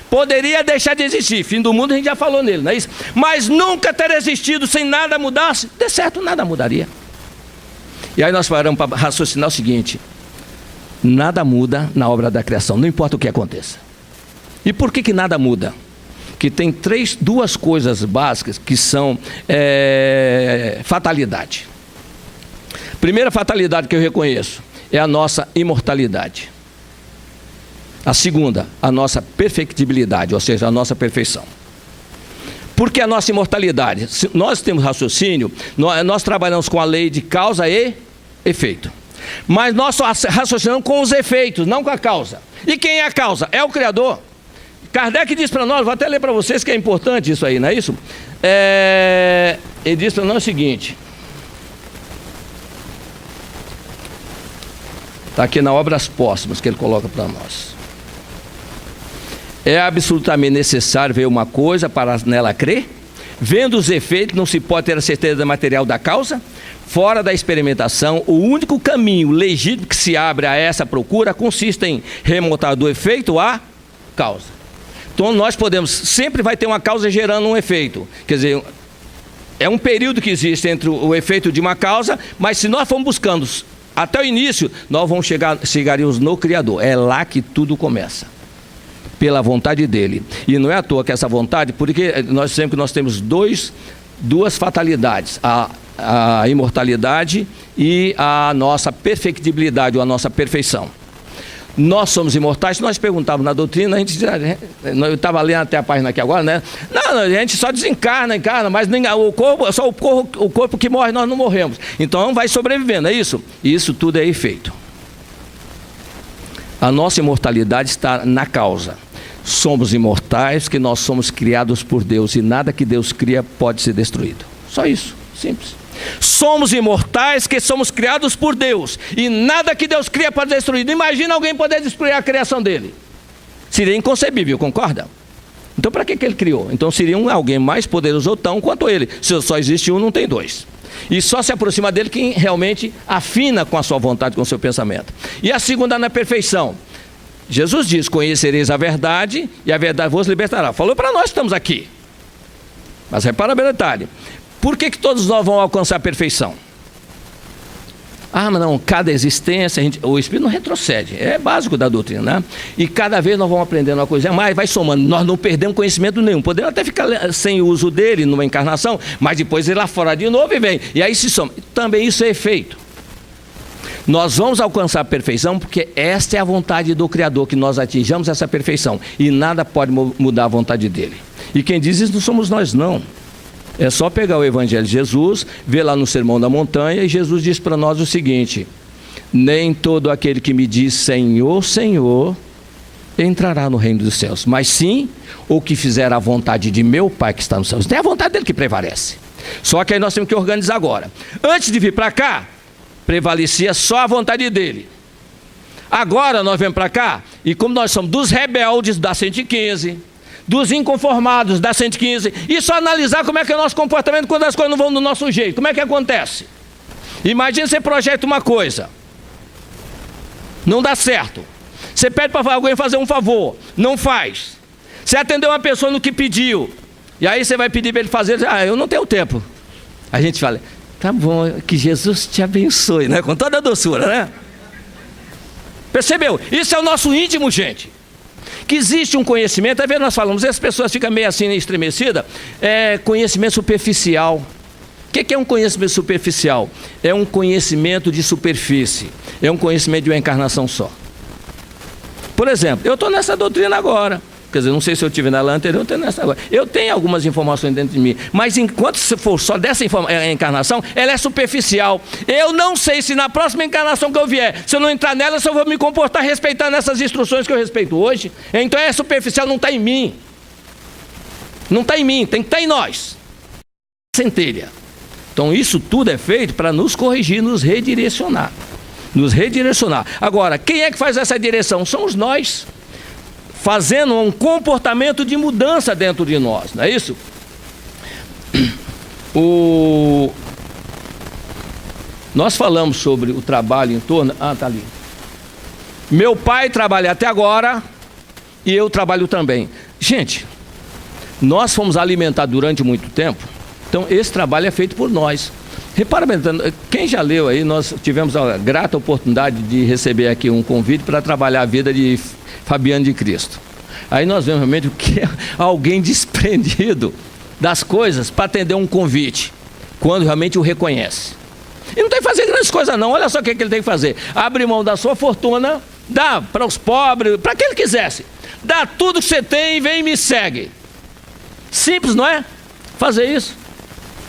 Poderia deixar de existir. Fim do mundo a gente já falou nele, não é isso? Mas nunca ter existido sem nada mudasse. De certo, nada mudaria. E aí nós paramos para raciocinar o seguinte: nada muda na obra da criação, não importa o que aconteça. E por que nada muda? Que tem duas coisas básicas que são fatalidade. Primeira fatalidade que eu reconheço é a nossa imortalidade. A segunda, a nossa perfectibilidade, ou seja, a nossa perfeição. Por que a nossa imortalidade? Se nós temos raciocínio, nós trabalhamos com a lei de causa e efeito. Mas nós só raciocinamos com os efeitos, não com a causa. E quem é a causa? É o Criador. Kardec diz para nós, vou até ler para vocês que é importante isso aí, não é isso? Ele diz para nós o seguinte. Está aqui na Obras Póstumas que ele coloca para nós. É absolutamente necessário ver uma coisa para nela crer. Vendo os efeitos, não se pode ter a certeza material da causa. Fora da experimentação, o único caminho legítimo que se abre a essa procura consiste em remontar do efeito à causa. Então nós sempre vai ter uma causa gerando um efeito. Quer dizer, é um período que existe entre o efeito de uma causa, mas se nós formos buscando até o início, nós chegaríamos no Criador. É lá que tudo começa. Pela vontade dele. E não é à toa que essa vontade, porque nós temos duas fatalidades. A imortalidade e a nossa perfectibilidade, ou a nossa perfeição. Nós somos imortais. Nós perguntávamos na doutrina, a gente dizia, eu estava lendo até a página aqui agora, né? Não, a gente só encarna, mas o corpo, só o corpo que morre, nós não morremos. Então vai sobrevivendo, é isso? Isso tudo é efeito. A nossa imortalidade está na causa. Somos imortais, que nós somos criados por Deus e nada que Deus cria pode ser destruído. Só isso, simples. Somos imortais, que somos criados por Deus e nada que Deus cria pode ser destruído. Imagina alguém poder destruir a criação dele. Seria inconcebível, concorda? Então para que ele criou? Então seria alguém mais poderoso ou tão quanto ele. Se só existe um, não tem dois. E só se aproxima dele quem realmente afina com a sua vontade, com o seu pensamento. E a segunda, na perfeição. Jesus diz: conhecereis a verdade e a verdade vos libertará. Falou para nós que estamos aqui. Mas repara bem o detalhe. Por que todos nós vamos alcançar a perfeição? Mas não, cada existência, o Espírito não retrocede. É básico da doutrina, né? E cada vez nós vamos aprendendo uma coisa mais, vai somando. Nós não perdemos conhecimento nenhum. Podemos até ficar sem o uso dele numa encarnação, mas depois ir lá fora de novo e vem. E aí se soma. Também isso é efeito. Nós vamos alcançar a perfeição porque esta é a vontade do Criador, que nós atinjamos essa perfeição. E nada pode mudar a vontade dele. E quem diz isso não somos nós, não. É só pegar o Evangelho de Jesus, ver lá no Sermão da Montanha, e Jesus diz para nós o seguinte: nem todo aquele que me diz Senhor, Senhor, entrará no reino dos céus, mas sim o que fizer a vontade de meu Pai que está nos céus. Então é a vontade dele que prevalece. Só que aí nós temos que organizar agora. Antes de vir para cá, prevalecia só a vontade dele. Agora nós vemos para cá, e como nós somos dos rebeldes da 115, dos inconformados, da 115, e só analisar como é que é o nosso comportamento quando as coisas não vão do nosso jeito. Como é que acontece? Imagina você projeta uma coisa, não dá certo. Você pede para alguém fazer um favor, não faz. Você atendeu uma pessoa no que pediu, e aí você vai pedir para ele fazer, eu não tenho tempo. A gente fala, tá bom, que Jesus te abençoe, né? Com toda a doçura, né? Percebeu? Isso é o nosso íntimo, gente. Que existe um conhecimento, às vezes nós falamos, as pessoas ficam meio assim estremecidas, conhecimento superficial. O que é um conhecimento superficial? É um conhecimento de superfície, é um conhecimento de uma encarnação só. Por exemplo, eu estou nessa doutrina agora. Quer dizer, não sei se eu tive na anterior, eu estou nessa agora. Eu tenho algumas informações dentro de mim, mas enquanto se for só dessa encarnação, ela é superficial. Eu não sei se na próxima encarnação que eu vier, se eu não entrar nela, se eu vou me comportar respeitando essas instruções que eu respeito hoje. Então é superficial, não está em mim. Não está em mim, tem que estar em nós. Centelha. Então isso tudo é feito para nos corrigir, nos redirecionar. Nos redirecionar. Agora, quem é que faz essa direção? Somos nós. Fazendo um comportamento de mudança dentro de nós, não é isso? Nós falamos sobre o trabalho em torno... tá ali. Meu pai trabalha até agora e eu trabalho também. Gente, nós fomos alimentados durante muito tempo, então esse trabalho é feito por nós. Repara bem, quem já leu aí, nós tivemos a grata oportunidade de receber aqui um convite para trabalhar a vida de Fabiano de Cristo. Aí nós vemos realmente o que é alguém desprendido das coisas para atender um convite, quando realmente o reconhece. E não tem que fazer grandes coisas não, olha só o que ele tem que fazer. Abre mão da sua fortuna, dá para os pobres, para quem ele quisesse. Dá tudo que você tem e vem e me segue. Simples, não é? Fazer isso.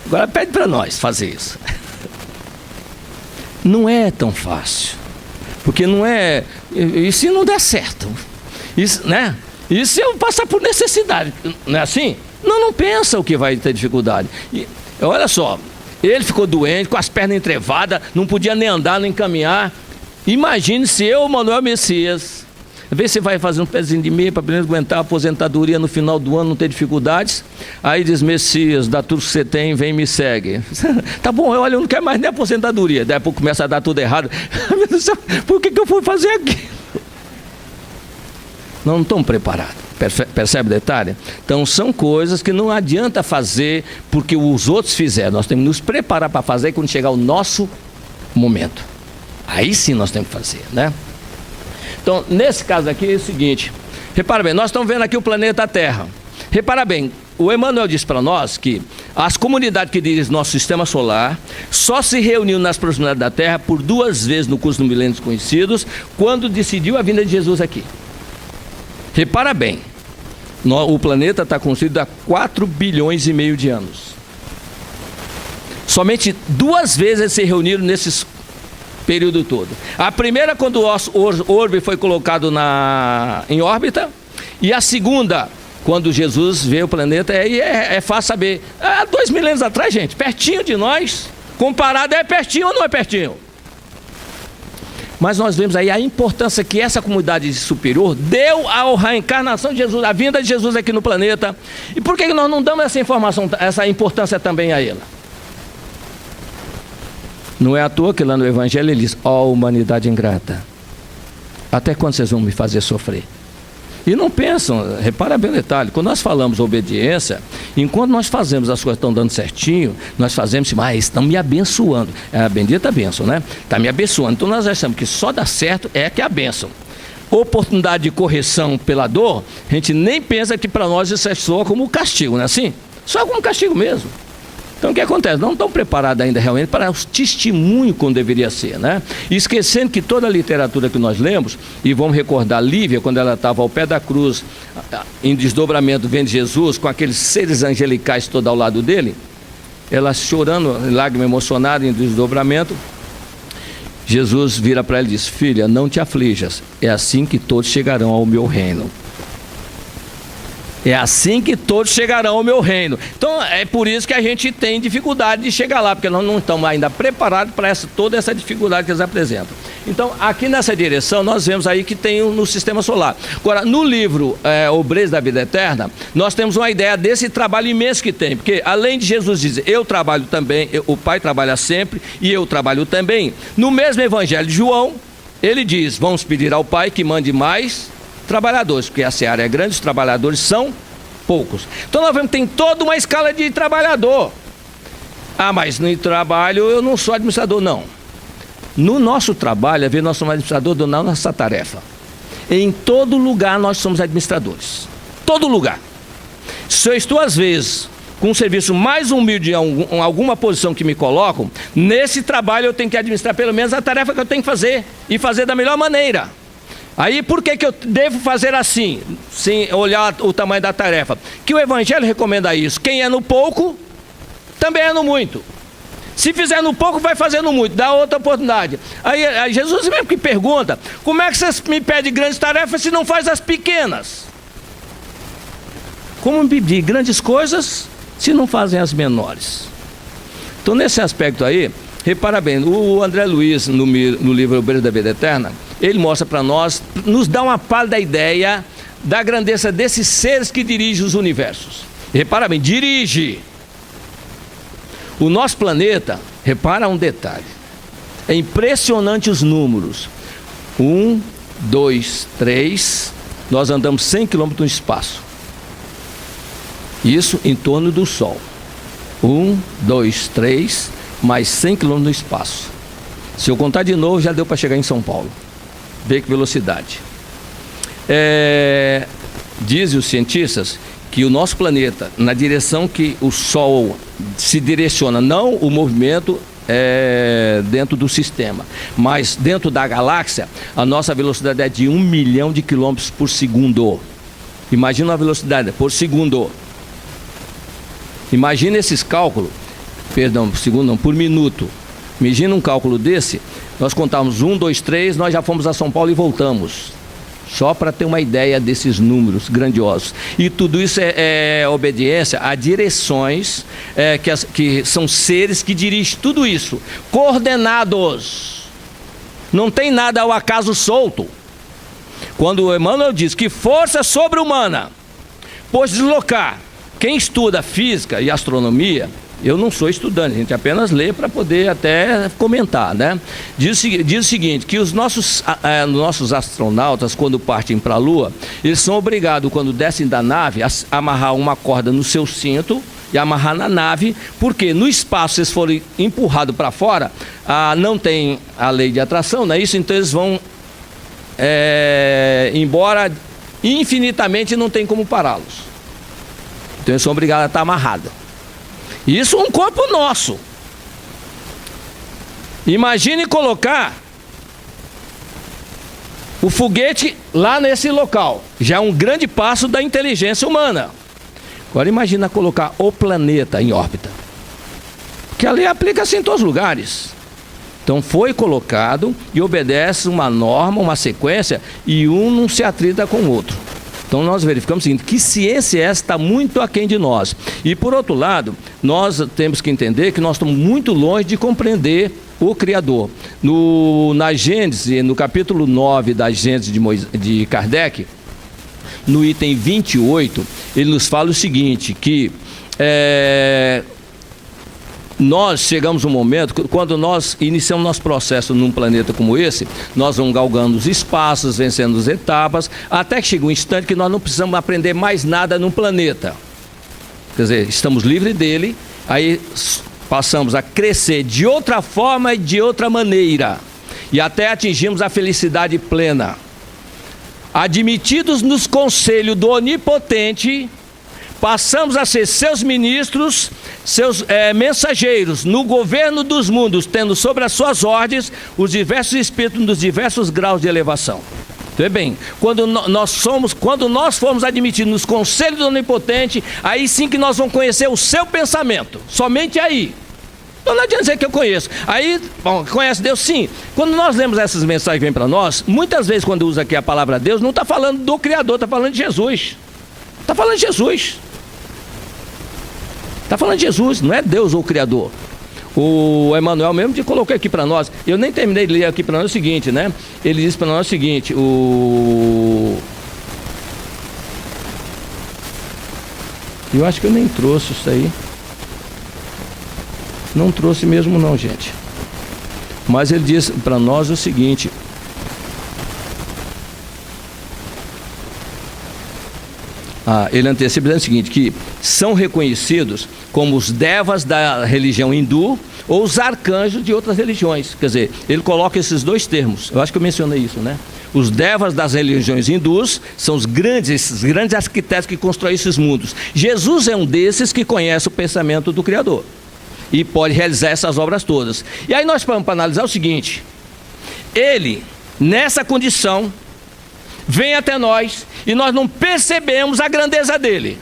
Agora pede para nós fazer isso. Não é tão fácil. Porque não é... E se não der certo? Isso, né? E se eu passar por necessidade? Não é assim? Não pensa o que vai ter dificuldade. E, olha só, ele ficou doente, com as pernas entrevadas, não podia nem andar, nem caminhar. Imagine se eu, Manuel Messias, vê se vai fazer um pezinho de meia para aguentar a aposentadoria no final do ano, não ter dificuldades. Aí diz, Messias, dá tudo que você tem, vem e me segue. Tá bom, olha, eu não quero mais nem aposentadoria. Daí a pouco começa a dar tudo errado. Meu Deus do céu, por que eu fui fazer aquilo? Não estão preparados. Percebe o detalhe? Então são coisas que não adianta fazer porque os outros fizeram. Nós temos que nos preparar para fazer quando chegar o nosso momento. Aí sim nós temos que fazer, né? Então, nesse caso aqui é o seguinte, repara bem, nós estamos vendo aqui o planeta Terra. Repara bem, o Emmanuel disse para nós que as comunidades que dirigem nosso sistema solar só se reuniu nas proximidades da Terra por 2 vezes no curso do Milênio Desconhecidos, quando decidiu a vinda de Jesus aqui. Repara bem, o planeta está construído há 4 bilhões e meio de anos. Somente 2 vezes eles se reuniram nesses período todo. A primeira quando o orbe foi colocado em órbita, e a segunda quando Jesus veio o planeta, é fácil saber. Há 2 milênios atrás, gente, pertinho de nós, comparado é pertinho ou não é pertinho? Mas nós vemos aí a importância que essa comunidade superior deu à reencarnação de Jesus, à vinda de Jesus aqui no planeta. E por que nós não damos essa informação, essa importância também a ela? Não é à toa que lá no Evangelho ele diz, ó humanidade ingrata, até quando vocês vão me fazer sofrer? E não pensam, repara bem o detalhe, quando nós falamos obediência, enquanto nós fazemos as coisas estão dando certinho, nós fazemos, mas estão me abençoando, é a bendita bênção, né? Está me abençoando, então nós achamos que só dá certo é que é a bênção. Oportunidade de correção pela dor, a gente nem pensa que para nós isso soa como castigo, não é assim? Só como castigo mesmo. Então o que acontece? Não estão preparados ainda realmente para o testemunho como deveria ser, né? E esquecendo que toda a literatura que nós lemos, e vamos recordar Lívia, quando ela estava ao pé da cruz, em desdobramento, vendo Jesus, com aqueles seres angelicais todos ao lado dele, ela chorando, lágrima emocionada, em desdobramento, Jesus vira para ela e diz, filha, não te aflijas, é assim que todos chegarão ao meu reino. É assim que todos chegarão ao meu reino. Então é por isso que a gente tem dificuldade de chegar lá, porque nós não estamos ainda preparados para toda essa dificuldade que eles apresentam. Então, aqui nessa direção, nós vemos aí que tem no sistema solar. Agora, no livro Obreiros da Vida Eterna, nós temos uma ideia desse trabalho imenso que tem, porque além de Jesus dizer, eu trabalho também, o Pai trabalha sempre e eu trabalho também, no mesmo Evangelho de João, ele diz, vamos pedir ao Pai que mande mais trabalhadores, porque a seara é grande, os trabalhadores são poucos. Então nós vemos que tem toda uma escala de trabalhador. Ah, mas no trabalho eu não sou administrador, não. No nosso trabalho, nós somos administradores da nossa tarefa. Em todo lugar nós somos administradores. Todo lugar. Se eu estou, às vezes, com um serviço mais humilde em alguma posição que me colocam, nesse trabalho eu tenho que administrar pelo menos a tarefa que eu tenho que fazer, e fazer da melhor maneira. Aí por que eu devo fazer assim, sem olhar o tamanho da tarefa? Que o Evangelho recomenda isso. Quem é no pouco, também é no muito. Se fizer no pouco, vai fazer no muito, dá outra oportunidade. Aí Jesus mesmo que pergunta, como é que vocês me pedem grandes tarefas se não faz as pequenas? Como me pedir grandes coisas se não fazem as menores? Então nesse aspecto aí, repara bem, o André Luiz no livro Obreiros da Vida Eterna, ele mostra para nós, nos dá uma pálida ideia da grandeza desses seres que dirigem os universos. Repara bem, dirige. O nosso planeta, repara um detalhe, é impressionante os números. 1, 2, 3, nós andamos 100 km no espaço. Isso em torno do Sol. 1, 2, 3, mais 100 km no espaço. Se eu contar de novo, já deu para chegar em São Paulo. Vê que velocidade. Dizem os cientistas que o nosso planeta, na direção que o Sol se direciona, não o movimento dentro do sistema, mas dentro da galáxia, a nossa velocidade é de 1 milhão de quilômetros por segundo. Imagina a velocidade por segundo. Imagina esses cálculos, por segundo não, por minuto. Imagina um cálculo desse, nós contamos 1, 2, 3, nós já fomos a São Paulo e voltamos. Só para ter uma ideia desses números grandiosos. E tudo isso é obediência a direções que são seres que dirigem tudo isso, coordenados. Não tem nada ao acaso solto. Quando o Emmanuel diz que força sobre-humana pode deslocar. Quem estuda física e astronomia, eu não sou estudante, a gente apenas lê para poder até comentar, né? Diz o seguinte, que os nossos astronautas, quando partem para a Lua, eles são obrigados, quando descem da nave, a amarrar uma corda no seu cinto e amarrar na nave, porque no espaço, se eles forem empurrados para fora, não tem a lei de atração, não é isso? Então eles vão embora infinitamente e não tem como pará-los. Então eles são obrigados a estar amarrados. Isso é um corpo nosso. Imagine colocar o foguete lá nesse local. Já é um grande passo da inteligência humana. Agora imagina colocar o planeta em órbita. Que ali aplica-se em todos os lugares. Então foi colocado e obedece uma norma, uma sequência, e um não se atrita com o outro. Então nós verificamos o seguinte, que ciência essa está muito aquém de nós. E por outro lado, nós temos que entender que nós estamos muito longe de compreender o Criador. Na Gênesis, no capítulo 9 da Gênesis de Kardec, no item 28, ele nos fala o seguinte, que nós chegamos um momento, quando nós iniciamos nosso processo num planeta como esse, nós vamos galgando os espaços, vencendo as etapas, até que chega um instante que nós não precisamos aprender mais nada num planeta. Quer dizer, estamos livres dele, aí passamos a crescer de outra forma e de outra maneira, e até atingimos a felicidade plena. Admitidos nos conselhos do Onipotente, passamos a ser seus ministros, seus mensageiros no governo dos mundos, tendo sobre as suas ordens os diversos espíritos nos diversos graus de elevação. Então, bem, quando nós formos admitidos nos conselhos do Onipotente, aí sim que nós vamos conhecer o seu pensamento, somente aí. Então não adianta dizer que eu conheço. Aí, bom, conhece Deus? Sim. Quando nós lemos essas mensagens que vêm para nós, muitas vezes quando usa aqui a palavra Deus, não está falando do Criador, está falando de Jesus. Está falando de Jesus. Está falando de Jesus, não é Deus ou o Criador. O Emmanuel mesmo te colocou aqui para nós. Eu nem terminei de ler aqui para nós o seguinte, né? Ele diz para nós o seguinte, eu acho que eu nem trouxe isso aí. Não trouxe mesmo não, gente. Mas ele diz para nós o seguinte. Ele antecipa dizendo o seguinte, que são reconhecidos como os devas da religião hindu ou os arcanjos de outras religiões. Quer dizer, ele coloca esses dois termos. Eu acho que eu mencionei isso, né? Os devas das religiões hindus são os grandes arquitetos que constroem esses mundos. Jesus é um desses que conhece o pensamento do Criador e pode realizar essas obras todas. E aí nós vamos para analisar o seguinte: ele, nessa condição, vem até nós e nós não percebemos a grandeza dele.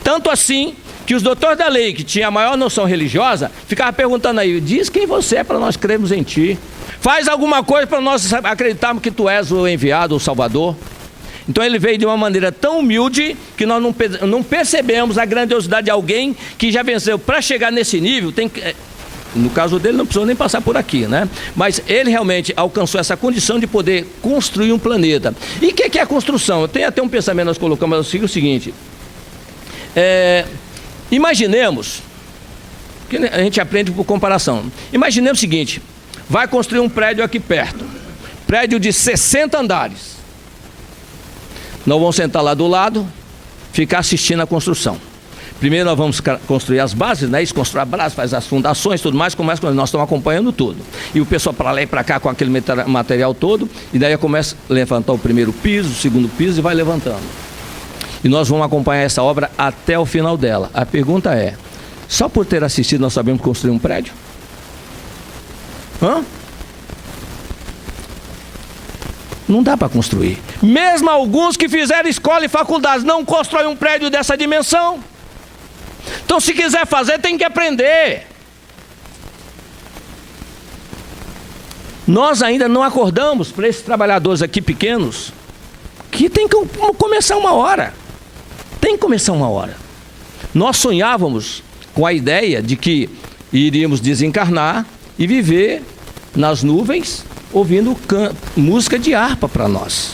Tanto assim que os doutores da lei, que tinham a maior noção religiosa, ficavam perguntando aí, diz quem você é para nós crermos em ti. Faz alguma coisa para nós acreditarmos que tu és o enviado, o Salvador. Então ele veio de uma maneira tão humilde que nós não percebemos a grandiosidade de alguém que já venceu. Para chegar nesse nível, no caso dele não precisou nem passar por aqui, né? Mas ele realmente alcançou essa condição de poder construir um planeta. E o que é a construção? Eu tenho até um pensamento, nós colocamos o seguinte. Imaginemos, que a gente aprende por comparação. Imaginemos o seguinte, vai construir um prédio aqui perto. Prédio de 60 andares. Nós vamos sentar lá do lado, ficar assistindo a construção. Primeiro nós vamos construir as bases, né? Isso, constrói a base, faz as fundações, tudo mais, nós estamos acompanhando tudo. E o pessoal para lá e para cá com aquele material todo, e daí começa a levantar o primeiro piso, o segundo piso e vai levantando. E nós vamos acompanhar essa obra até o final dela. A pergunta é, só por ter assistido nós sabemos construir um prédio? Não dá para construir. Mesmo alguns que fizeram escola e faculdades não constroem um prédio dessa dimensão. Então se quiser fazer tem que aprender. Nós ainda não acordamos para esses trabalhadores aqui pequenos que tem que começar uma hora. Tem que começar uma hora. Nós sonhávamos com a ideia de que iríamos desencarnar e viver nas nuvens ouvindo música de harpa para nós.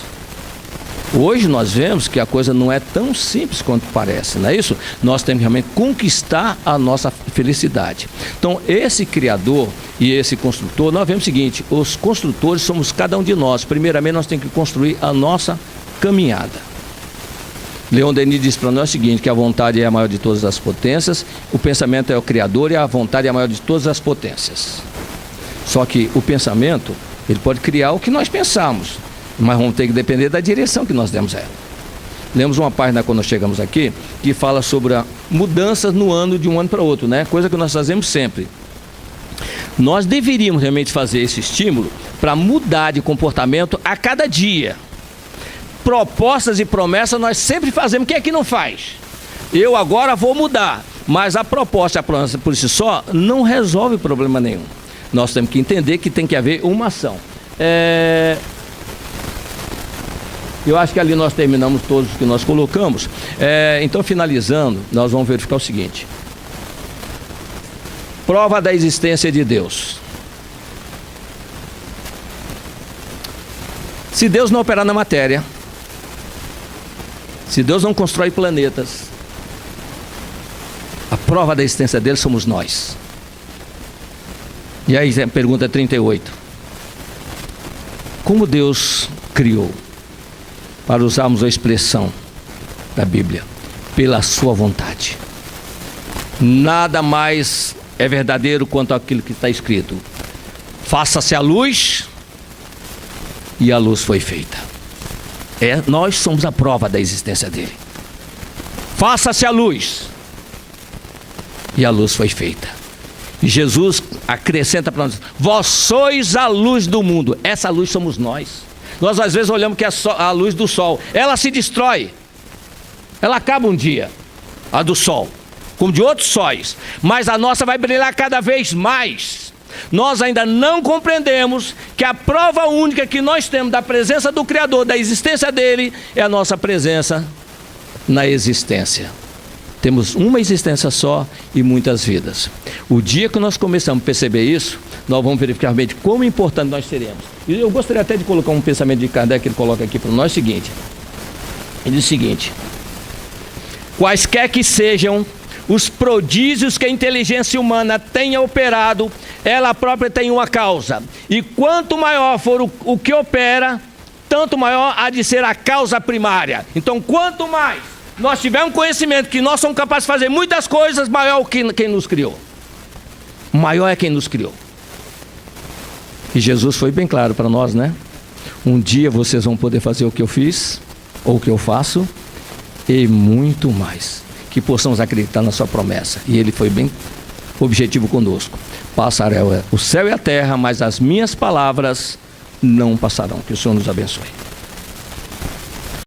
Hoje nós vemos que a coisa não é tão simples quanto parece, não é isso? Nós temos que realmente conquistar a nossa felicidade. Então esse Criador e esse construtor, nós vemos o seguinte, os construtores somos cada um de nós. Primeiramente nós temos que construir a nossa caminhada. Leon Denis diz para nós o seguinte, que a vontade é a maior de todas as potências, o pensamento é o Criador e a vontade é a maior de todas as potências. Só que o pensamento, ele pode criar o que nós pensamos, mas vamos ter que depender da direção que nós demos a ela. Lemos uma página quando nós chegamos aqui, que fala sobre a mudanças no ano de um ano para outro, né? Coisa que nós fazemos sempre. Nós deveríamos realmente fazer esse estímulo para mudar de comportamento a cada dia. Propostas e promessas nós sempre fazemos. Quem é que não faz? Eu agora vou mudar, mas a proposta e a promessa por si só não resolve problema nenhum. Nós temos que entender que tem que haver uma ação. Eu acho que ali nós terminamos todos os que nós colocamos. Então, finalizando, nós vamos verificar o seguinte. Prova da existência de Deus. Se Deus não operar na matéria, se Deus não constrói planetas, a prova da existência dele somos nós. E aí a pergunta 38. Como Deus criou? Para usarmos a expressão da Bíblia, pela sua vontade. Nada mais é verdadeiro quanto aquilo que está escrito. Faça-se a luz, e a luz foi feita. Nós somos a prova da existência dele. Faça-se a luz, e a luz foi feita. E Jesus acrescenta para nós, vós sois a luz do mundo. Essa luz somos nós. Nós às vezes olhamos que a luz do sol, ela se destrói, ela acaba um dia, a do sol, como de outros sóis, mas a nossa vai brilhar cada vez mais. Nós ainda não compreendemos que a prova única que nós temos da presença do Criador, da existência dele, é a nossa presença na existência. Temos uma existência só e muitas vidas. O dia que nós começamos a perceber isso, nós vamos verificar realmente como importante nós seremos. E eu gostaria até de colocar um pensamento de Kardec que ele coloca aqui para nós, ele diz o seguinte: quaisquer que sejam os prodígios que a inteligência humana tenha operado, ela própria tem uma causa. E quanto maior for o que opera, tanto maior há de ser a causa primária. Então, quanto mais nós tivermos conhecimento que nós somos capazes de fazer muitas coisas, maior é quem nos criou. Maior é quem nos criou. E Jesus foi bem claro para nós, né? Um dia vocês vão poder fazer o que eu fiz, ou o que eu faço, e muito mais. Que possamos acreditar na sua promessa. E ele foi bem objetivo conosco. Passarão o céu e a terra, mas as minhas palavras não passarão. Que o Senhor nos abençoe.